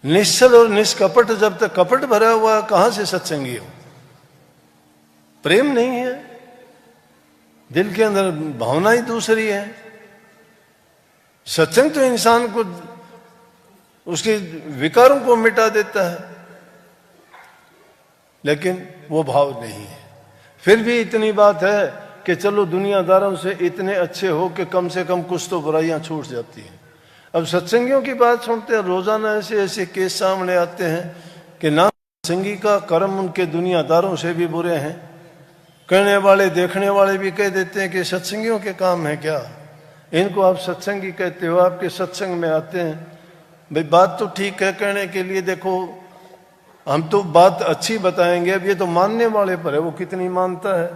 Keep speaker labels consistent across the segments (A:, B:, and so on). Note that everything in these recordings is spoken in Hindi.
A: निश्चल और निष्कपट, जब तक कपट भरा हुआ कहां से सत्संगी हो? प्रेम नहीं है, दिल के अंदर भावना ही दूसरी है। सत्संग तो इंसान को उसके विकारों को मिटा देता है, लेकिन वो भाव नहीं है। फिर भी इतनी बात है कि चलो दुनियादारों से इतने अच्छे हो कि कम से कम कुछ तो बुराइयां छूट जाती हैं। अब सत्संगियों की बात सुनते हैं, रोजाना ऐसे ऐसे केस सामने आते हैं कि ना सत्संगी का कर्म उनके दुनियादारों से भी बुरे हैं। कहने वाले देखने वाले भी कह देते हैं कि सत्संगियों के काम है क्या, इनको आप सत्संगी कहते हो, आपके सत्संग में आते हैं। भाई बात तो ठीक है कहने के लिए, देखो हम तो बात अच्छी बताएंगे, अब ये तो मानने वाले पर है, वो कितनी मानता है।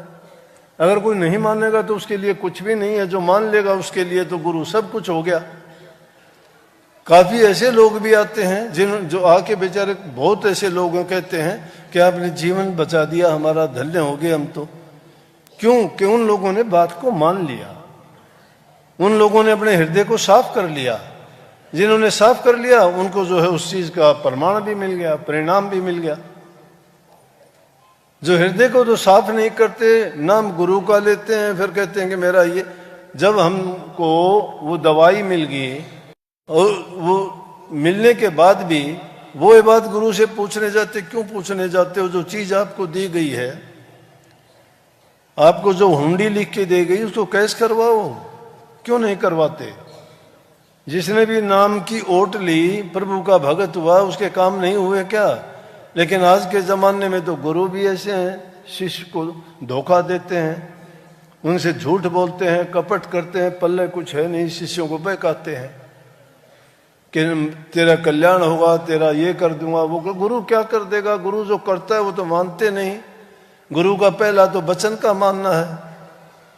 A: अगर कोई नहीं मानेगा तो उसके लिए कुछ भी नहीं है, जो मान लेगा उसके लिए तो गुरु सब कुछ हो गया। काफी ऐसे लोग भी आते हैं जो आके बेचारे, बहुत ऐसे लोग कहते हैं कि आपने जीवन बचा दिया, हमारा धन्य हो गए हम तो। क्यों? कि उन लोगों ने बात को मान लिया, उन लोगों ने अपने हृदय को साफ कर लिया। जिन्होंने साफ कर लिया उनको जो है उस चीज का प्रमाण भी मिल गया, परिणाम भी मिल गया। जो हृदय को तो साफ नहीं करते, नाम गुरु का लेते हैं, फिर कहते हैं कि मेरा ये, जब हमको वो दवाई मिल गई और वो मिलने के बाद भी वो ये बात गुरु से पूछने जाते, क्यों पूछने जाते हो? जो चीज आपको दी गई है, आपको जो हुंडी लिख के दी गई उसको कैश करवाओ, क्यों नहीं करवाते? जिसने भी नाम की ओट ली, प्रभु का भगत हुआ, उसके काम नहीं हुए क्या? लेकिन आज के जमाने में तो गुरु भी ऐसे हैं, शिष्य को धोखा देते हैं, उनसे झूठ बोलते हैं, कपट करते हैं, पल्ले कुछ है नहीं, शिष्यों को बहकाते हैं कि तेरा कल्याण होगा, तेरा ये कर दूंगा, वो गुरु क्या कर देगा? गुरु जो करता है वो तो मानते नहीं। गुरु का पहला तो वचन का मानना है।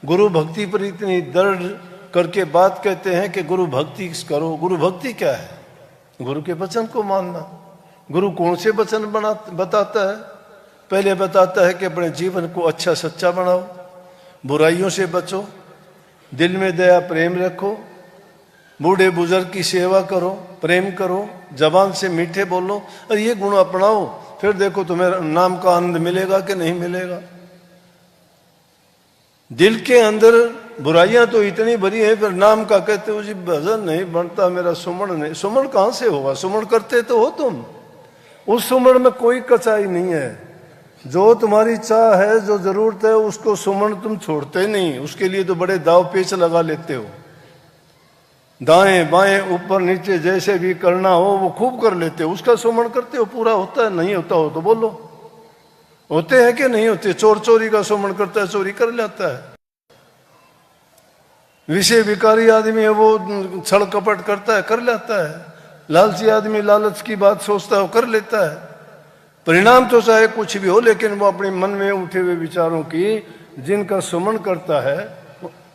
A: गुरु भक्ति पर इतनी दृढ़ करके बात कहते हैं कि गुरु भक्ति करो। गुरु भक्ति क्या है? गुरु के वचन को मानना। गुरु कौन से वचन बताता है? पहले बताता है कि अपने जीवन को अच्छा सच्चा बनाओ, बुराइयों से बचो, दिल में दया प्रेम रखो, बूढ़े बुजुर्ग की सेवा करो, प्रेम करो, जबान से मीठे बोलो, और ये गुण अपनाओ, फिर देखो तुम्हें नाम का आनंद मिलेगा कि नहीं मिलेगा। दिल के अंदर बुराइयां तो इतनी भरी है, फिर नाम का कहते हो जी भजन नहीं बनता मेरा, सुमन नहीं। सुमन कहां से होगा? सुमन करते तो हो तुम, उस सुमन में कोई कचाई नहीं है। जो तुम्हारी चाह है, जो जरूरत है, उसको सुमन तुम छोड़ते नहीं, उसके लिए तो बड़े दाव पेच लगा लेते हो। दाएं बाएं ऊपर नीचे जैसे भी करना हो वो खूब कर लेते हो, उसका सुमन करते हो। पूरा होता है? नहीं होता हो तो बोलो, होते हैं कि नहीं होते? चोर चोरी का सुमन करता है, चोरी कर लेता है। विषय विकारी आदमी है, वो छल कपट करता है, कर लेता है। लालची आदमी लालच की बात सोचता है, वो कर लेता है। परिणाम तो चाहे कुछ भी हो, लेकिन वो अपने मन में उठे हुए विचारों की जिनका सुमन करता है,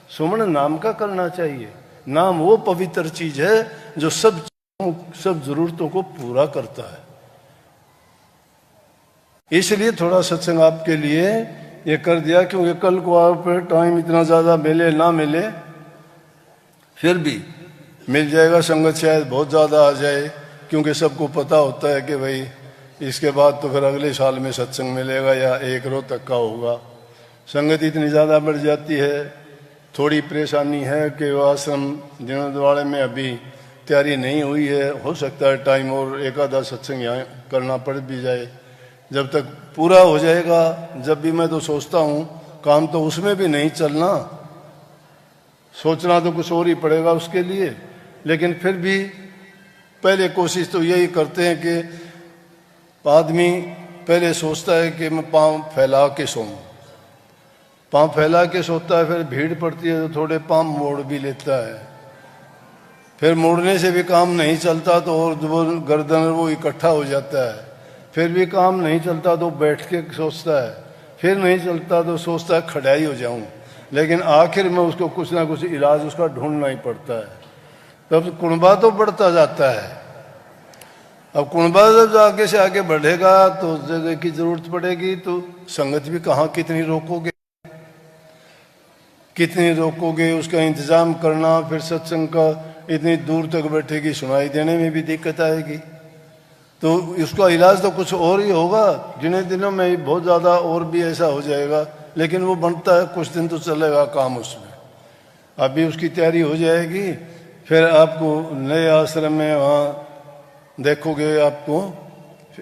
A: सुमन नाम का करना चाहिए। नाम वो पवित्र चीज है जो सब जरूरतों को पूरा करता है। इसलिए थोड़ा सत्संग आपके लिए ये कर दिया, क्योंकि कल को आप टाइम इतना ज्यादा मिले ना मिले, फिर भी मिल जाएगा। संगत शायद बहुत ज्यादा आ जाए, क्योंकि सबको पता होता है कि भाई इसके बाद तो फिर अगले साल में सत्संग मिलेगा या 1 रोज तक का होगा। संगत इतनी ज्यादा बढ़ जाती है। थोड़ी परेशानी है कि वो आश्रम जीर्णोद्वार में अभी तैयारी नहीं हुई है, हो सकता है टाइम और एक आधा सत्संग यहाँ करना पड़ भी जाए। जब तक पूरा हो जाएगा, जब भी मैं तो सोचता हूँ काम तो उसमें भी नहीं चलना, सोचना तो कुछ और ही पड़ेगा उसके लिए। लेकिन फिर भी पहले कोशिश तो यही करते हैं कि आदमी पहले सोचता है कि मैं पाँव फैला के सोऊं, पाँव फैला के सोता है, फिर भीड़ पड़ती है तो थोड़े पाँव मोड़ भी लेता है। फिर मोड़ने से भी काम नहीं चलता तो और वो गर्दन वो इकट्ठा हो जाता है। फिर भी काम नहीं चलता तो बैठ के सोचता है, फिर नहीं चलता तो सोचता है खड़ा ही हो जाऊं। लेकिन आखिर में उसको कुछ ना कुछ इलाज उसका ढूंढना ही पड़ता है। तब कुणबा तो बढ़ता जाता है। अब कुणबा जब आगे से आगे बढ़ेगा तो जगह की जरूरत पड़ेगी, तो संगत भी कहाँ कितनी रोकोगे, कितनी रोकोगे, उसका इंतजाम करना। फिर सत्संग का इतनी दूर तक बैठेगी, सुनाई देने में भी दिक्कत आएगी। तो इसका इलाज तो कुछ और ही होगा, जिन्हें दिनों में ही बहुत ज़्यादा और भी ऐसा हो जाएगा, लेकिन वो बनता है, कुछ दिन तो चलेगा काम उसमें। अभी उसकी तैयारी हो जाएगी, फिर आपको नए आश्रम में वहाँ देखोगे आपको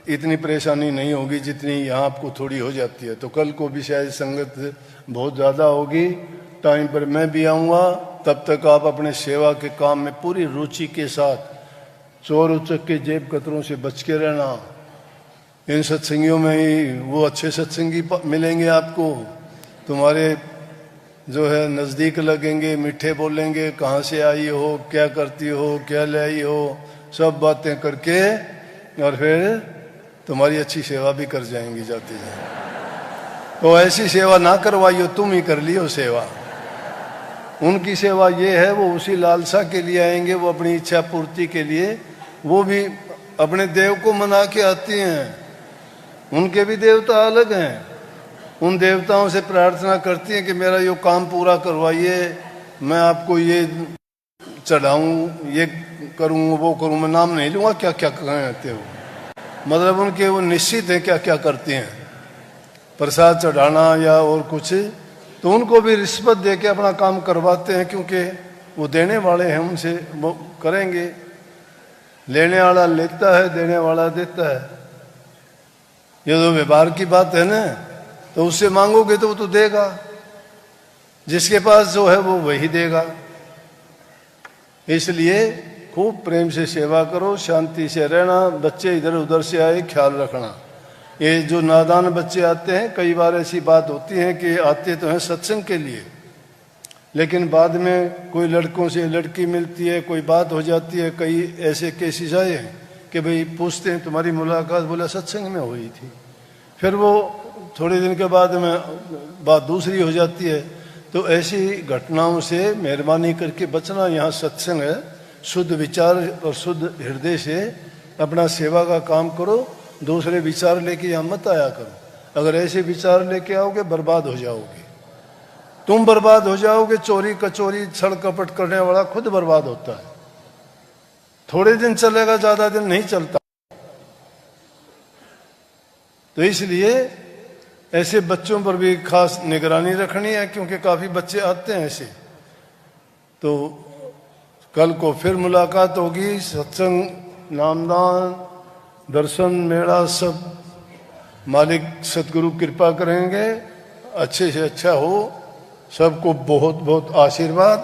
A: इतनी परेशानी नहीं होगी जितनी यहाँ आपको थोड़ी हो जाती है। तो कल को भी शायद संगत बहुत ज़्यादा होगी, टाइम पर मैं भी आऊँगा, तब तक आप अपने सेवा के काम में पूरी रुचि के साथ चोर उचक के जेब कतरों से बच के रहना। इन सत्संगियों में ही वो अच्छे सत्संगी मिलेंगे आपको, तुम्हारे जो है नज़दीक लगेंगे, मीठे बोलेंगे, कहाँ से आई हो, क्या करती हो, क्या ले आई हो, सब बातें करके और फिर तुम्हारी अच्छी सेवा भी कर जाएंगी जाते जाए। तो ऐसी सेवा ना करवाइयो, तुम ही कर लियो सेवा। उनकी सेवा ये है, वो उसी लालसा के लिए आएंगे, वो अपनी इच्छा पूर्ति के लिए, वो भी अपने देव को मना के आती हैं। उनके भी देवता अलग हैं, उन देवताओं से प्रार्थना करती हैं कि मेरा ये काम पूरा करवाइए, मैं आपको ये चढ़ाऊं, ये करूं, वो करूं, मैं नाम नहीं लूँगा क्या क्या कहते हो, मतलब उनके वो निश्चित है क्या क्या करती हैं, प्रसाद चढ़ाना या और कुछ, तो उनको भी रिश्वत दे के अपना काम करवाते हैं, क्योंकि वो देने वाले हैं, उनसे वो करेंगे। लेने वाला लेता है, देने वाला देता है। ये तो व्यवहार की बात है ना, तो उससे मांगोगे तो वो तो देगा, जिसके पास जो है वो वही देगा। इसलिए खूब प्रेम से सेवा करो, शांति से रहना, बच्चे इधर उधर से आए ख्याल रखना। ये जो नादान बच्चे आते हैं, कई बार ऐसी बात होती है कि आते तो हैं सत्संग के लिए, लेकिन बाद में कोई लड़कों से लड़की मिलती है, कोई बात हो जाती है। कई ऐसे केसेस आए हैं कि भाई पूछते हैं तुम्हारी मुलाकात, बोला सत्संग में हुई थी, फिर वो थोड़े दिन के बाद में बात दूसरी हो जाती है। तो ऐसी घटनाओं से मेहरबानी करके बचना। यहाँ सत्संग है, शुद्ध विचार और शुद्ध हृदय से अपना सेवा का काम करो, दूसरे विचार लेके यहाँ मत आया करो। अगर ऐसे विचार लेके आओगे बर्बाद हो जाओगे, तुम बर्बाद हो जाओगे। चोरी कचोरी छल कपट करने वाला खुद बर्बाद होता है, थोड़े दिन चलेगा, ज्यादा दिन नहीं चलता। तो इसलिए ऐसे बच्चों पर भी खास निगरानी रखनी है, क्योंकि काफी बच्चे आते हैं ऐसे। तो कल को फिर मुलाकात होगी, सत्संग, नामदान, दर्शन, मेला सब मालिक सतगुरु कृपा करेंगे, अच्छे से अच्छा हो। सबको बहुत बहुत आशीर्वाद।